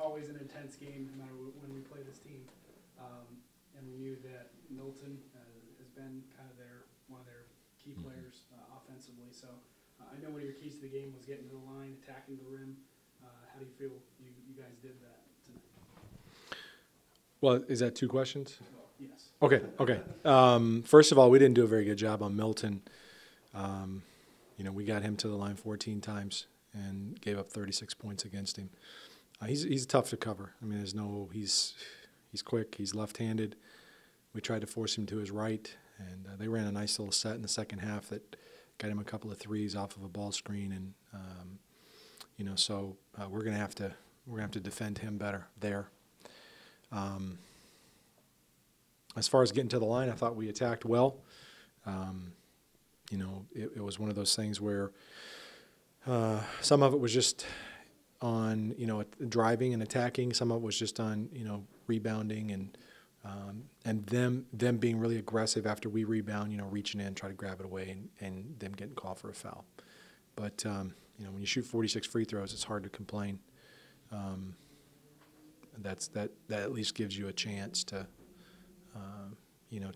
always an intense game, no matter when we play this team. And we knew that Milton has been kind of one of their key players offensively. So I know one of your keys to the game was getting to the line, attacking the rim. How do you feel you guys did that tonight? Well, is that two questions? Well, yes. Okay. First of all, we didn't do a very good job on Milton. We got him to the line 14 times and gave up 36 points against him. He's tough to cover. I mean, he's quick. He's left-handed. We tried to force him to his right, and they ran a nice little set in the second half that got him a couple of threes off of a ball screen, and so we're gonna have to defend him better there. As far as getting to the line, I thought we attacked well. It was one of those things where some of it was just on, driving and attacking. Some of it was just on, rebounding and them being really aggressive after we rebound, reaching in, try to grab it away, and them getting called for a foul. But, when you shoot 46 free throws, it's hard to complain. That at least gives you a chance to,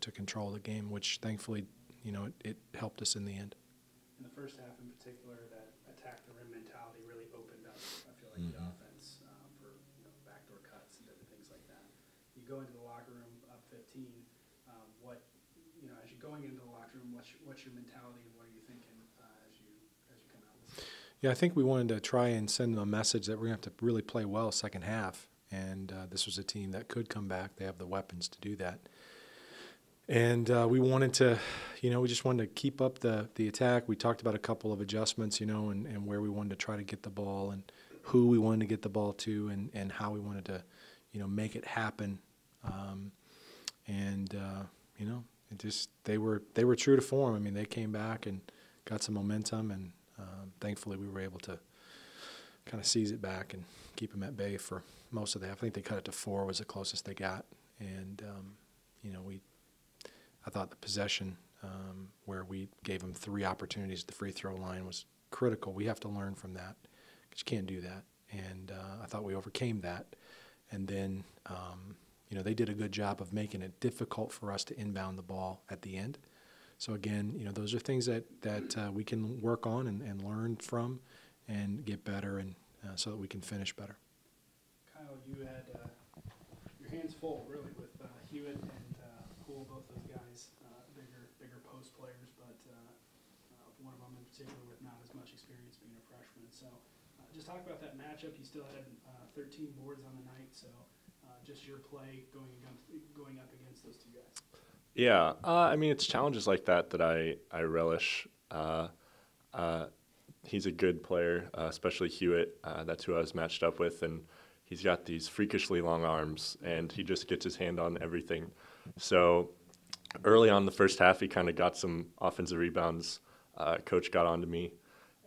to control the game, which thankfully, it helped us in the end. In the first half in particular, that attack the rim mentality really opened up, I feel like, the offense for backdoor cuts and different things like that. You go into the locker room up 15, as you're going into the locker room, what's your mentality and what are you thinking as you come out? Yeah, I think we wanted to try and send them a message that we're going to have to really play well second half, and this was a team that could come back. They have the weapons to do that. And we wanted to, we just wanted to keep up the attack. We talked about a couple of adjustments, and where we wanted to try to get the ball and who we wanted to get the ball to and how we wanted to, make it happen. They were true to form. I mean, they came back and got some momentum, and thankfully we were able to kind of seize it back and keep them at bay for most of the half. I think they cut it to 4 was the closest they got. And, I thought the possession where we gave them 3 opportunities at the free throw line was critical. We have to learn from that because you can't do that. And I thought we overcame that. And then, they did a good job of making it difficult for us to inbound the ball at the end. So, again, those are things that we can work on and learn from and get better and so that we can finish better. Kyle, you had your hands full, really, with Hewitt and Poole, both those guys, bigger post players, but one of them in particular with not as much experience being a freshman. So just talk about that matchup. You still had 13 boards on the night, so just your play going up against those two guys. Yeah, it's challenges like that I relish. He's a good player, especially Hewitt. That's who I was matched up with, and he's got these freakishly long arms, and he just gets his hand on everything. So early on in the first half, he kind of got some offensive rebounds. Coach got onto me,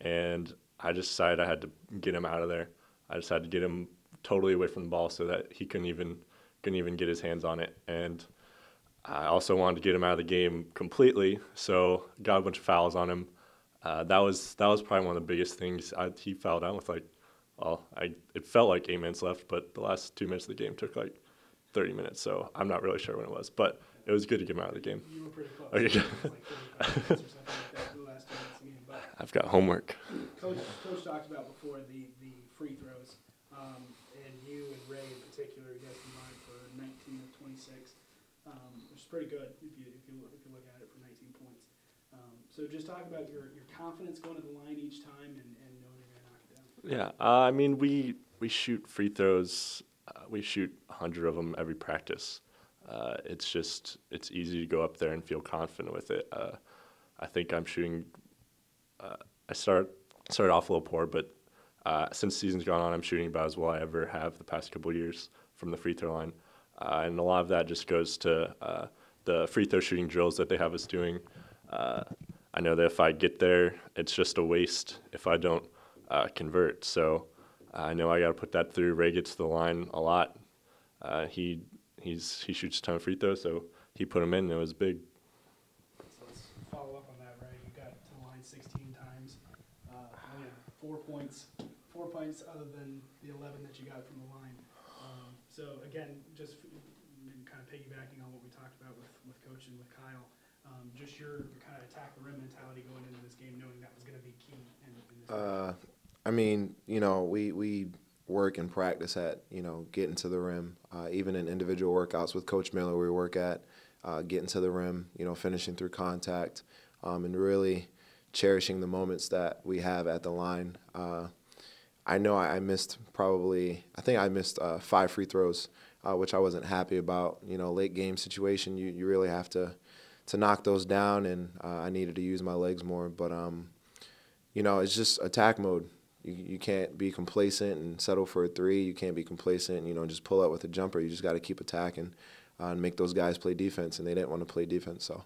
and I just decided I had to get him out of there. I just had to get him totally away from the ball so that he couldn't even get his hands on it. And I also wanted to get him out of the game completely, so got a bunch of fouls on him. That was probably one of the biggest things. He fouled out with it felt like 8 minutes left, but the last 2 minutes of the game took 30 minutes, so I'm not really sure when it was, but it was good to get him out of the game. You were pretty close. Okay. It was like 35 minutes or something like that the last 2 minutes of the game. But I've got homework. Coach talked about before the free throws, and you and Ray in particular, you guys combined for 19 of 26, which is pretty good if you look at it for 19 points. So just talk about your confidence going to the line each time and knowing you're going to knock it down. Yeah, we shoot free throws. We shoot 100 of them every practice. It's easy to go up there and feel confident with it. I think I'm shooting. I started off a little poor, but since the season's gone on, I'm shooting about as well I ever have the past couple of years from the free throw line, and a lot of that just goes to the free throw shooting drills that they have us doing. I know that if I get there, it's just a waste if I don't convert. So I know I got to put that through. Ray gets to the line a lot. He shoots a ton of free throws, so he put them in, and it was big. So let's follow up on that, Ray. You got to the line 16 times. Only had 4 points other than the 11 that you got from the line. So again, just kind of piggybacking on what we talked about with Coach and with Kyle, just your kind of attack the rim mentality going into this game, knowing that was going to be key in this game. I mean, we work and practice at, getting to the rim. Even in individual workouts with Coach Miller, we work at getting to the rim, finishing through contact, and really cherishing the moments that we have at the line. I know I missed I think I missed 5 free throws, which I wasn't happy about. Late game situation, you really have to knock those down, and I needed to use my legs more. But, it's just attack mode. You can't be complacent and settle for a 3. You can't be complacent and, just pull up with a jumper. You just got to keep attacking and make those guys play defense, and they didn't want to play defense. So.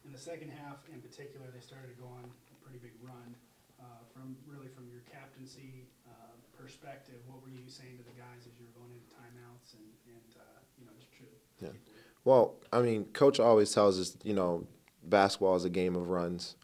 In the second half, in particular, they started to go on a pretty big run. From your captaincy perspective, what were you saying to the guys as you were going into timeouts and just Yeah. Well, I mean, Coach always tells us, basketball is a game of runs.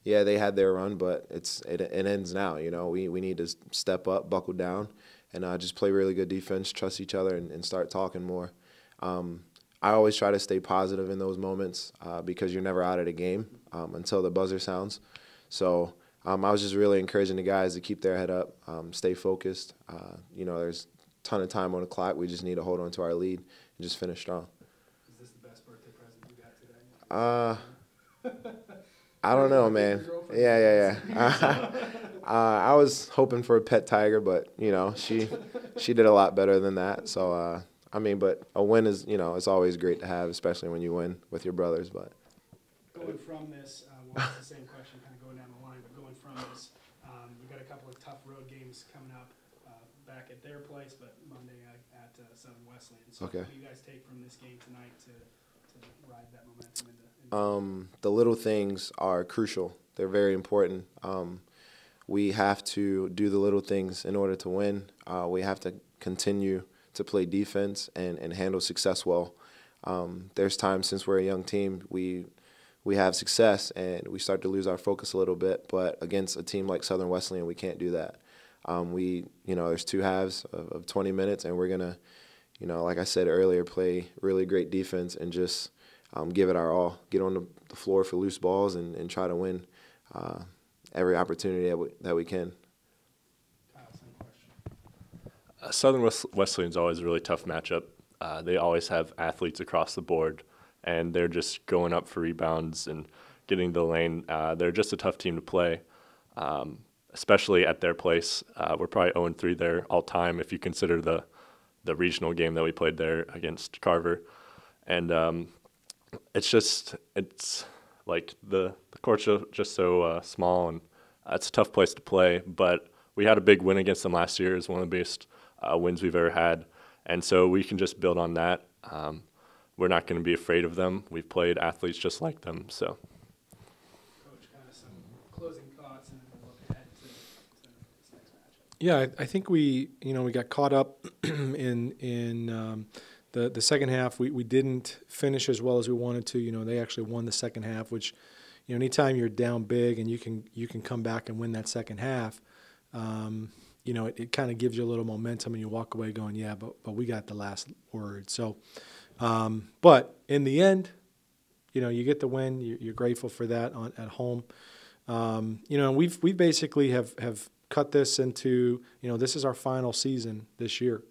Yeah, they had their run, but it ends now. We need to step up, buckle down, and just play really good defense, trust each other, and start talking more. I always try to stay positive in those moments because you're never out of the game until the buzzer sounds. So I was just really encouraging the guys to keep their head up, stay focused. There's a ton of time on the clock. We just need to hold on to our lead and just finish strong. Is this the best birthday present you got today? I don't know, man. Yeah. I was hoping for a pet tiger, but she did a lot better than that. So but a win is it's always great to have, especially when you win with your brothers. But going from this, it's the same question, kind of going down the line. But going from this, we've got a couple of tough road games coming up back at their place, but Monday at Southern Wesleyan. So okay. What do you guys take from this game tonight to ride that momentum into the little things are crucial. They're very important. We have to do the little things in order to win. We have to continue to play defense and handle success well. There's times since we're a young team, we have success and we start to lose our focus a little bit, but against a team like Southern Wesleyan, we can't do that. There's 2 halves of 20 minutes, and we're going to, like I said earlier, play really great defense and just give it our all, get on the floor for loose balls and try to win every opportunity that we can. Southern Wesleyan's always a really tough matchup. They always have athletes across the board, and they're just going up for rebounds and getting the lane. They're just a tough team to play, especially at their place. We're probably 0-3 there all time if you consider the regional game that we played there against Carver. And it's like the court's just so small, and it's a tough place to play. But we had a big win against them last year. It's one of the biggest wins we've ever had. And so we can just build on that. We're not going to be afraid of them. We've played athletes just like them. So, Coach, kind of some closing thoughts and then we'll look ahead to this next matchup. Yeah, I think we got caught up in the second half. We didn't finish as well as we wanted to. They actually won the second half, which anytime you're down big and you can come back and win that second half, it kind of gives you a little momentum and you walk away going, yeah, but we got the last word. So, but in the end, you get the win. You're grateful for that at home. We basically have cut this into, this is our final season this year.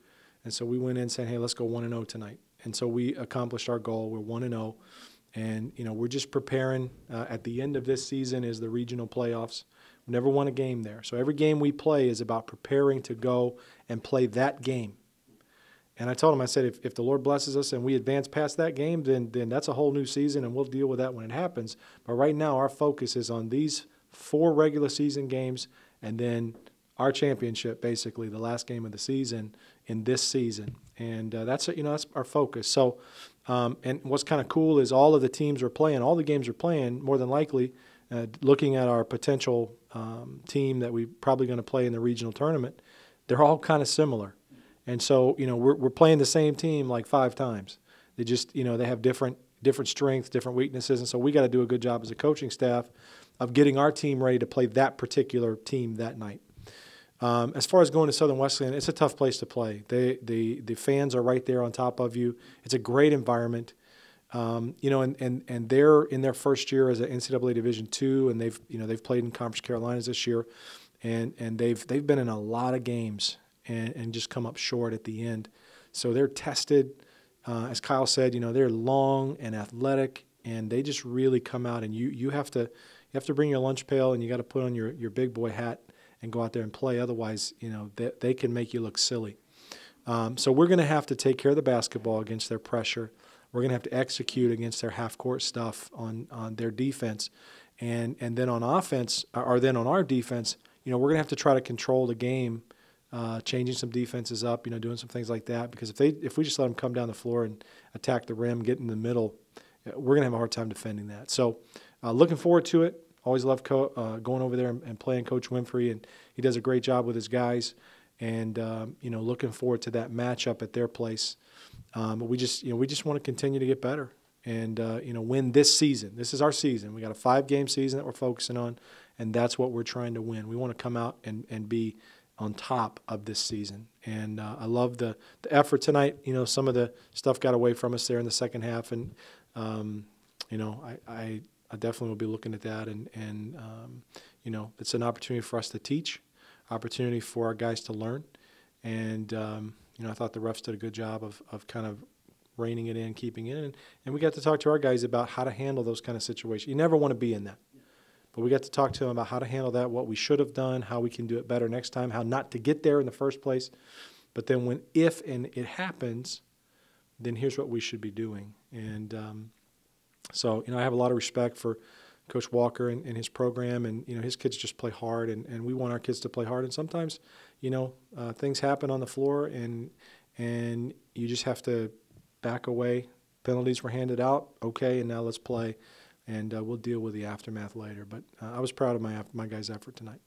And so we went in saying, hey, let's go 1-0 tonight. And so we accomplished our goal. We're 1-0. And, we're just preparing. At the end of this season is the regional playoffs. We never won a game there. So every game we play is about preparing to go and play that game. And I told him, I said, if the Lord blesses us and we advance past that game, then that's a whole new season, and we'll deal with that when it happens. But right now our focus is on these 4 regular season games and then our championship, basically the last game of the season in this season. And that's our focus. So, and what's kind of cool is all of the teams are playing, all the games are playing, more than likely, looking at our potential team that we're probably going to play in the regional tournament, they're all kind of similar. And so, we're playing the same team like 5 times. They just, they have different strengths, different weaknesses. And so we got to do a good job as a coaching staff of getting our team ready to play that particular team that night. As far as going to Southern Wesleyan, it's a tough place to play. The fans are right there on top of you. It's a great environment. And they're in their first year as an NCAA Division II, and they've played in Conference Carolinas this year, and they've been in a lot of games and just come up short at the end. So they're tested. As Kyle said, they're long and athletic, and they just really come out. And you have to bring your lunch pail, and you got to put on your big boy hat and go out there and play. Otherwise, they can make you look silly. So we're going to have to take care of the basketball against their pressure. We're going to have to execute against their half-court stuff on their defense. And then on offense, or then on our defense, we're going to have to try to control the game, changing some defenses up, doing some things like that. Because if we just let them come down the floor and attack the rim, get in the middle, we're going to have a hard time defending that. So looking forward to it. Always love going over there and playing Coach Winfrey, and he does a great job with his guys. And looking forward to that matchup at their place. But we just want to continue to get better and win this season. This is our season. We got a 5-game season that we're focusing on, and that's what we're trying to win. We want to come out and be on top of this season. And I love the effort tonight. Some of the stuff got away from us there in the second half, and I definitely will be looking at that. And it's an opportunity for us to teach, opportunity for our guys to learn, and I thought the refs did a good job of kind of reining it in, keeping it in, and we got to talk to our guys about how to handle those kind of situations. You never want to be in that, but we got to talk to them about how to handle that, what we should have done, how we can do it better next time, how not to get there in the first place. But then if it happens, then here's what we should be doing. And so I have a lot of respect for Coach Walker and his program, and his kids just play hard, and we want our kids to play hard. And sometimes, things happen on the floor, and you just have to back away. Penalties were handed out, okay, and now let's play, and we'll deal with the aftermath later. But I was proud of my guys' effort tonight.